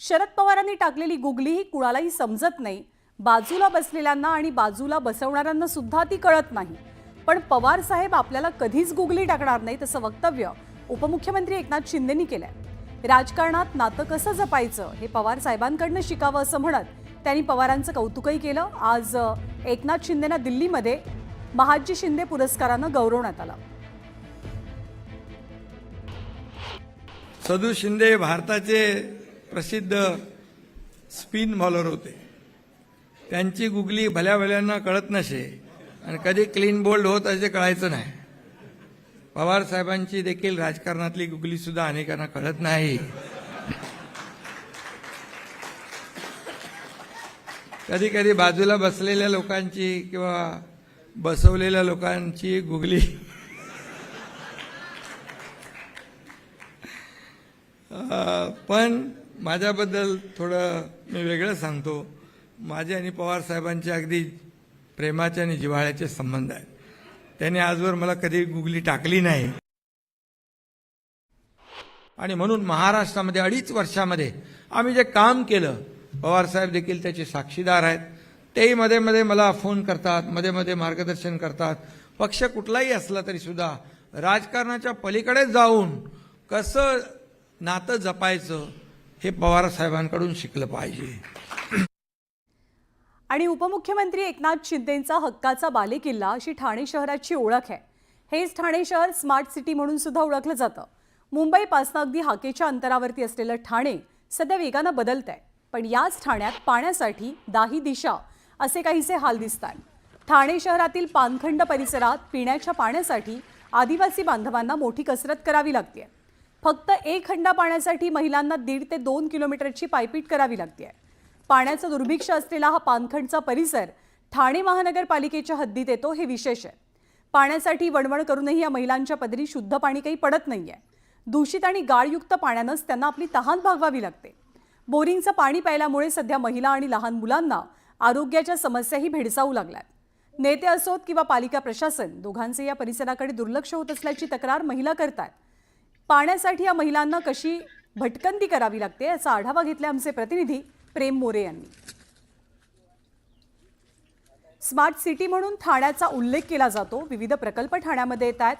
शरद पवारांनी टाकलेली गुगली ही कुणालाही समजत नाही. बाजूला बसलेल्यांना आणि बाजूला बसवणाऱ्यांना सुद्धा ती कळत नाही. पण पवार साहेब आपल्याला कधीच गुगली टाकणार नाही असं वक्तव्य उपमुख्यमंत्री एकनाथ शिंदेंनी केलंय. राजकारणात नातं कसं जपायचं हे पवार साहेबांकडनं शिकावं असं म्हणत त्यांनी पवारांचं कौतुकही केलं. आज एकनाथ शिंदेंना दिल्लीमध्ये महादजी शिंदे पुरस्कारानं गौरवण्यात आलं. सदू शिंदे भारताचे प्रसिद्ध स्पिन बॉलर होते. त्यांची गुगली भल्या भल्यांना कळत नसे आणि कधी क्लीन बोल्ड होत असे कळायचं नाही. पवार साहेबांची देखील राजकारणातली गुगली सुद्धा अनेकांना कळत नाही. कधी कधी बाजूला बसलेल्या लोकांची किंवा बसवलेल्या लोकांची गुगली पण माझ्याबद्दल थोडं मी वेगळं सांगतो. माझे आणि पवार साहेबांचे अगदी प्रेमाचे आणि जिव्हाळ्याचे संबंध आहेत. त्यांनी आजवर मला कधी गुगली टाकली नाही आणि म्हणून महाराष्ट्रामध्ये 2.5 वर्षामध्ये आम्ही जे काम केलं, पवार साहेब देखील त्याचे साक्षीदार आहेत. तेही मध्ये मध्ये मला फोन करतात, मध्ये मध्ये मार्गदर्शन करतात. पक्ष कुठलाही असला तरी सुद्धा राजकारणाच्या पलीकडे जाऊन कसं नातं जपायचं हे पवार साहेबांकडून शिकलं पाहिजे. आणि उपमुख्यमंत्री एकनाथ शिंदेंचा हक्काचा बालेकिल्ला अशी ठाणे शहराची ओळख आहे. हेच ठाणे शहर स्मार्ट सिटी म्हणून सुद्धा ओळखलं जातं. मुंबईपासून अगदी हाकेच्या अंतरावरती असलेलं ठाणे सध्या वेगानं बदलत आहे. पण याच ठाण्यात पाण्यासाठी दाही दिशा असे काहीसे हाल दिसतात. ठाणे शहरातील पानखंड परिसरात पिण्याच्या पाण्यासाठी आदिवासी बांधवांना मोठी कसरत करावी लागते. फक्त 1 हंडा पाण्यासाठी महिलांना 1.5 ते 2 किलोमीटरची पायपीट करावी लागते. पाण्याचं दुर्भिक्ष असलेला हा पानखंडचा परिसर ठाणे महानगरपालिकेच्या हद्दीत येतो हे विशेष आहे. पाण्यासाठी वणवण करूनही या महिलांच्या पदरी शुद्ध पाणी काही पडत नाहीये. दूषित आणि गाळयुक्त पाण्यानंच त्यांना आपली तहान भागवावी लागते. बोरिंगचं पाणी प्यायल्यामुळे सध्या महिला आणि लहान मुलांना आरोग्याच्या समस्याही भेडसावू लागल्यात. नेते असोत किंवा पालिका प्रशासन दोघांचे या परिसराकडे दुर्लक्ष होत असल्याची तक्रार महिला करतात. पाण्यासाठी या महिलांना कशी भटकंती करावी लागते याचा आढावा घेतला आमचे प्रतिनिधी प्रेम मोरे यांनी. स्मार्ट सिटी म्हणून ठाण्याचा उल्लेख केला जातो. विविध प्रकल्प ठाण्यामध्ये येत आहेत.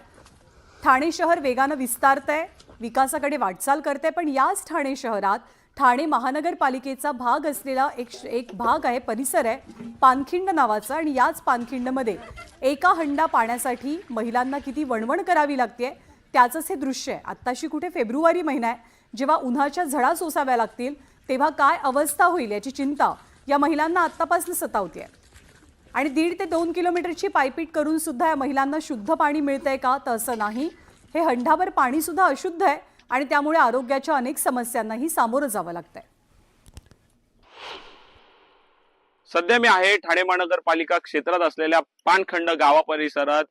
ठाणे शहर वेगानं विस्तारतंय, विकासाकडे वाटचाल करते. पण याच ठाणे शहरात ठाणे महानगरपालिकेचा भाग असलेला एक भाग आहे, परिसर आहे पानखिंड नावाचा. आणि याच पानखिंडमध्ये 1 हंडा पाण्यासाठी महिलांना किती वणवण करावी लागते त्याचंच हे दृश्य आहे. आत्ताशी कुठे फेब्रुवारी महिना आहे, जेव्हा उन्हाच्या झळा सोसाव्या लागतील तेव्हा काय अवस्था होईल याची चिंता या महिलांना आत्तापासून सतावते. आणि 1.5 ते 2 किलोमीटरची पायपीट करून सुद्धा या महिलांना शुद्ध पाणी मिळतंय का? तर असं नाही. हे हंडाभर पाणी सुद्धा अशुद्ध आहे आणि त्यामुळे आरोग्याच्या अनेक समस्यांनाही सामोरं जावं लागतंय. सध्या मी आहे ठाणे महानगरपालिका क्षेत्रात असलेल्या पानखंड गावा परिसरात.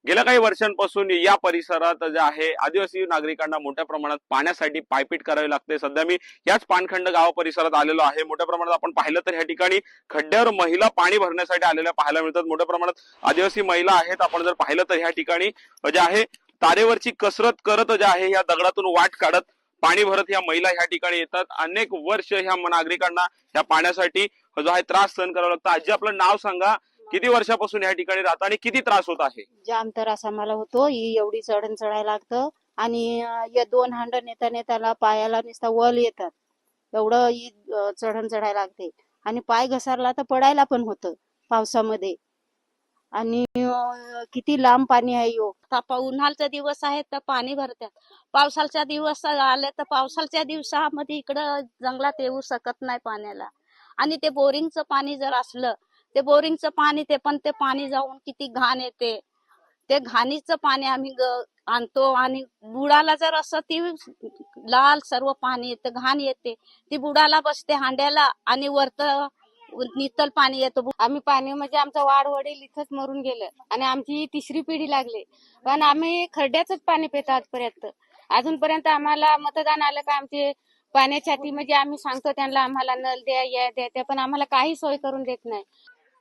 गेल्या काही वर्षांपासून या परिसरात जे आहे आदिवासी नागरिकांना मोठ्या प्रमाणात पाण्यासाठी पायपीट करावी लागते. सध्या मी याच पानखंड गाव परिसरात आलेलो आहे. मोठ्या प्रमाणात आपण पाहिलं तर या ठिकाणी खड्ड्यावर महिला पाणी भरण्यासाठी आलेल्या पाहायला मिळतात. मोठ्या प्रमाणात आदिवासी महिला आहेत. आपण जर पाहिलं तर या ठिकाणी जे आहे तारेवरची कसरत करत जे आहे या दगडातून वाट काढत पाणी भरत या महिला ह्या ठिकाणी येतात. अनेक वर्ष ह्या नागरिकांना या पाण्यासाठी जो आहे त्रास सहन करावा लागतो. आजी, आपलं नाव सांगा, किती वर्षापासून या ठिकाणी राहता आणि किती त्रास होत आहे? जाम त्रास आम्हाला होतो. एवढी चढण चढायला लागतं आणि या 2 हांड नेता नेताला पायाला नुसता वल येतात. एवढं चढण चढायला लागते आणि पाय घसरला तर पडायला पण होतं पावसामध्ये. आणि किती लांब पाणी आहे. उन्हाळ्याचा दिवस आहे तर पाणी भरतात. पावसाळ्याच्या दिवस आले तर पावसाळ्याच्या दिवसामध्ये इकडं जंगलात येऊ शकत नाही पाण्याला. आणि ते बोरिंगचं पाणी जर असलं, ते बोरिंगचं पाणी ते पाणी जाऊन किती घाण येते. ते घाणीचं पाणी आम्ही आणतो आणि बुडाला जर असं ती लाल सर्व पाणी येते, घाण येते, ती बुडाला बसते हांड्याला आणि वरत नितल पाणी येतं. आम्ही पाणी म्हणजे आमचा वाढ वडील इथंच मरून गेलं आणि आमची 3री पिढी लागली. पण आम्ही खड्ड्याचंच पाणी पितो आजपर्यंत. अजूनपर्यंत आम्हाला मतदान आलं का आमचे पाण्यासाठी म्हणजे आम्ही सांगतो त्यांना आम्हाला नल द्या, या द्या, पण आम्हाला काही सोय करून देत नाही.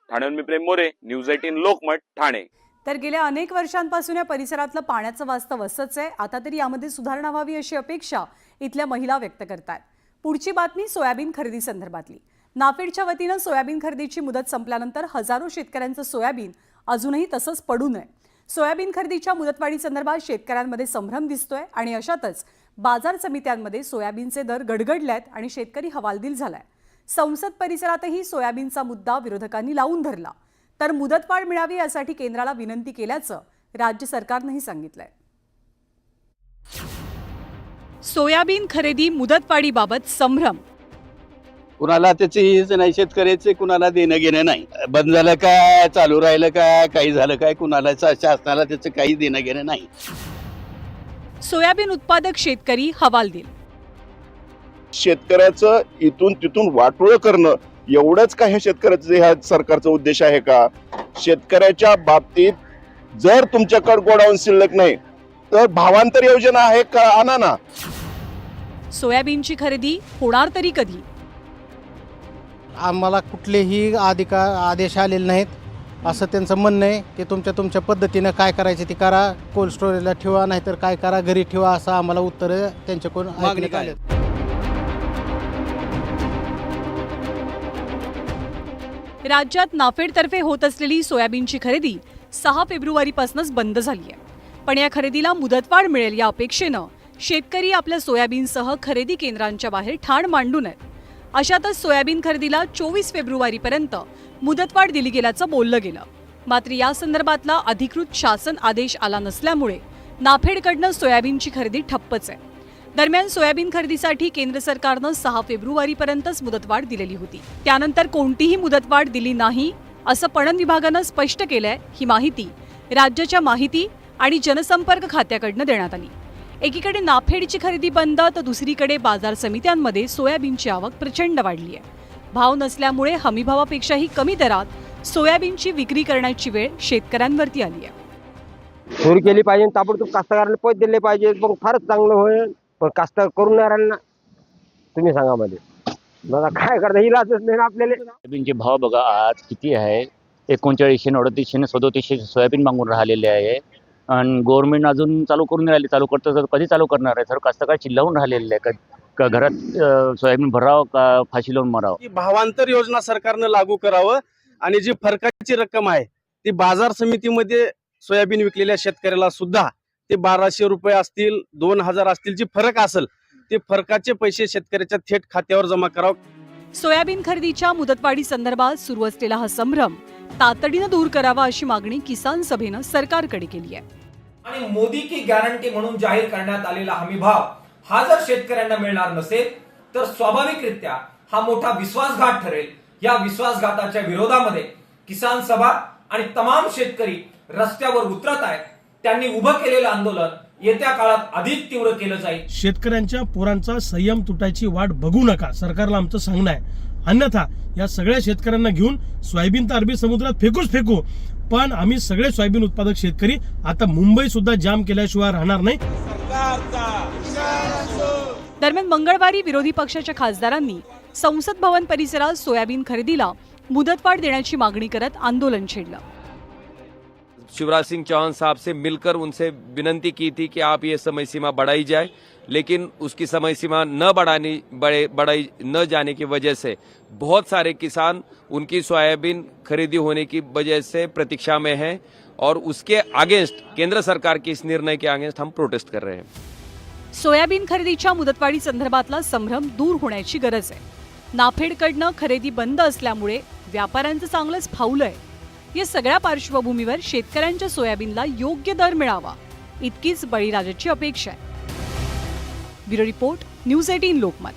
ठाण्याहून मी प्रेम मोरे, न्यूज 18 लोकमत, ठाणे. तर गेल्या अनेक वर्षांपासून या परिसरातलं पाण्याचं वास्तव असंच आहे. आता तरी यामध्ये सुधारणा व्हावी अशी अपेक्षा इथल्या महिला व्यक्त करतात. पुढची बातमी सोयाबीन खरेदी संदर्भातली. नाफेडच्या वतीनं सोयाबीन खरेदीची मुदत संपल्यानंतर हजारो शेतकऱ्यांचं सोयाबीन अजूनही तसंच पडून आहे. सोयाबीन खरेदीच्या मुदतवाढीसंदर्भात शेतकऱ्यांमध्ये संभ्रम दिसतोय आणि अशातच बाजार समित्यांमध्ये सोयाबीनचे दर गडगडलेत आणि शेतकरी हवालदिल झालाय. संसद परिसरातही सोयाबीनचा मुद्दा विरोधकांनी लावून धरला, तर मुदतवाढ मिळावी यासाठी केंद्राला विनंती केल्याचं राज्य सरकारनंही सांगितलंय. सोयाबीन खरेदी मुदतवाढीबाबत संभ्रम. कुणाला त्याचे हेच नाही, शेतकऱ्याचे कुणाला देणं घेणं नाही. बंद झालं काय, चालू राहिलं काय, काही झालं काय, कुणाला शासनाला त्याचं काही देणं घेणं नाही. सोयाबीन उत्पादक शेतकरी हवालदिल. शेतकऱ्याचं इथून तिथून वाटोळं करणं एवढंच का ह्या शेतकऱ्याचं ह्या सरकारचा उद्देश आहे का? शेतकऱ्याच्या बाबतीत जर तुमच्याकडे गोडाऊन शिल्लक नाही तर भावांतर योजना आहे का, आणा ना. सोयाबीनची खरेदी होणार तरी कधी? आम्हाला कुठलेही आदेश आलेले नाहीत असं त्यांचं म्हणणं आहे की तुमच्या पद्धतीनं काय करायचं ते करा, कोल्ड स्टोरेजला ठेवा, नाहीतर काय करा, घरी ठेवा, असं आम्हाला उत्तरं त्यांच्याकडून ऐकण्यात आले. राज्यात नाफेडतर्फे होत असलेली सोयाबीनची खरेदी 6 फेब्रुवारीपासूनच बंद झाली आहे. पण या खरेदीला मुदतवाढ मिळेल या अपेक्षेनं शेतकरी आपल्या सोयाबीनसह खरेदी केंद्रांच्या बाहेर ठाण मांडून आहेत. अशातच सोयाबीन खरेदीला 24 फेब्रुवारीपर्यंत मुदतवाढ दिली गेल्याचं बोललं गेलं. मात्र या संदर्भातला अधिकृत शासन आदेश आला नसल्यामुळे नाफेडकडनं सोयाबीनची खरेदी ठप्पच आहे. दरम्यान सोयाबीन खरेदीसाठी केंद्र सरकारनं 6 फेब्रुवारीपर्यंतच मुदतवाढ दिलेली होती. त्यानंतर कोणतीही मुदतवाढ दिली नाही असं पणन विभागानं स्पष्ट केलंय. ही माहिती राज्याच्या माहिती आणि जनसंपर्क खात्याकडनं देण्यात आली. एकीकडे नाफेडची खरेदी बंद तर दुसरीकडे बाजार समित्यांमध्ये सोयाबीनची आवक प्रचंड वाढली आहे. भाव नसल्यामुळे हमीभावापेक्षाही कमी दरात सोयाबीनची विक्री करण्याची वेळ शेतकऱ्यांवरती आली आहे. सुरू केली पाहिजे, ताबडतोब कास्तकारांना पैसे दिले पाहिजे, मग फारच चांगलं होईल. पण कास्त करूनरांना तुम्ही सांगा मध्ये मला काय करता, इलाजच नाही आपल्याला. सोयाबीनचे भाव बघा आज किती आहे, 3900, 3800, 3700 सोयाबीन मागून राहिलेले आहे. आणि गव्हर्नमेंट अजून चालू करून राहिली. चालू करतो तर कधी चालू करणार आहे? तर कास्तकार चिल्लावून राहिलेले आहे का घरात सोयाबीन भरावं का फाशी लावून मरावं. भावांतर योजना सरकारनं लागू करावं आणि जी फरकाची रक्कम आहे ती बाजार समितीमध्ये सोयाबीन विकलेल्या शेतकऱ्याला सुद्धा ते 1200 रुपये असतील, 2000 असतील, जी फरक असेल ते फरकाचे पैसे शेतकऱ्याच्या थेट खात्यावर जमा करावं. सोयाबीन खरेदीच्या मुदतवाढी संदर्भात सुरू असलेला हा संभ्रम तातडीनं दूर करावा अशी मागणी किसान सभेनं सरकारकडे केली आहे. आणि मोदी की गॅरंटी म्हणून जाहीर करण्यात आलेला हमीभाव हा जर शेतकऱ्यांना मिळणार नसेल तर स्वाभाविकरित्या हा मोठा विश्वासघात ठरेल. या विश्वासघाताच्या विरोधामध्ये किसान सभा आणि तमाम शेतकरी रस्त्यावर उतरत आहेत. त्यांनी उभं केलेलं आंदोलन येत्या काळात अधिक तीव्र केलं जाईल. शेतकऱ्यांच्या पोरांचा संयम तुटायची वाट बघू नका, सरकारला आमचं सांगणं आहे. अन्यथा या सगळ्या शेतकऱ्यांना घेऊन सोयाबीन तर अरबी समुद्रात फेकू, पण आम्ही सगळे सोयाबीन उत्पादक शेतकरी आता मुंबई सुद्धा जाम केल्याशिवाय राहणार नाही. दरम्यान मंगळवारी विरोधी पक्षाच्या खासदारांनी संसद भवन परिसरात सोयाबीन खरेदीला मुदतवाढ देण्याची मागणी करत आंदोलन छेडलं. शिवराज सिंह चौहान साहब से मिलकर उनसे विनती की थी कि आप ये समय सीमा बढ़ाई जाए, लेकिन उसकी समय सीमा बढ़ाई न जाने की वजह से बहुत सारे किसान उनकी सोयाबीन खरीदी होने की वजह से प्रतीक्षा में हैं और उसके अगेंस्ट केंद्र सरकार के इस निर्णय के अगेंस्ट हम प्रोटेस्ट कर रहे हैं. सोयाबीन खरेदीच्या मुदतवाढी संदर्भातला संभ्रम दूर होण्याची गरज आहे. नाफेडकडनं खरेदी बंद असल्यामुळे व्यापाऱ्यांचं चांगलंच फावलंय. या सगळ्या पार्श्वभूमीवर शेतकऱ्यांच्या सोयाबीनला योग्य दर मिळावा इतकीच बळीराजाची अपेक्षा आहे. Bureau report, news 18 Lokmat.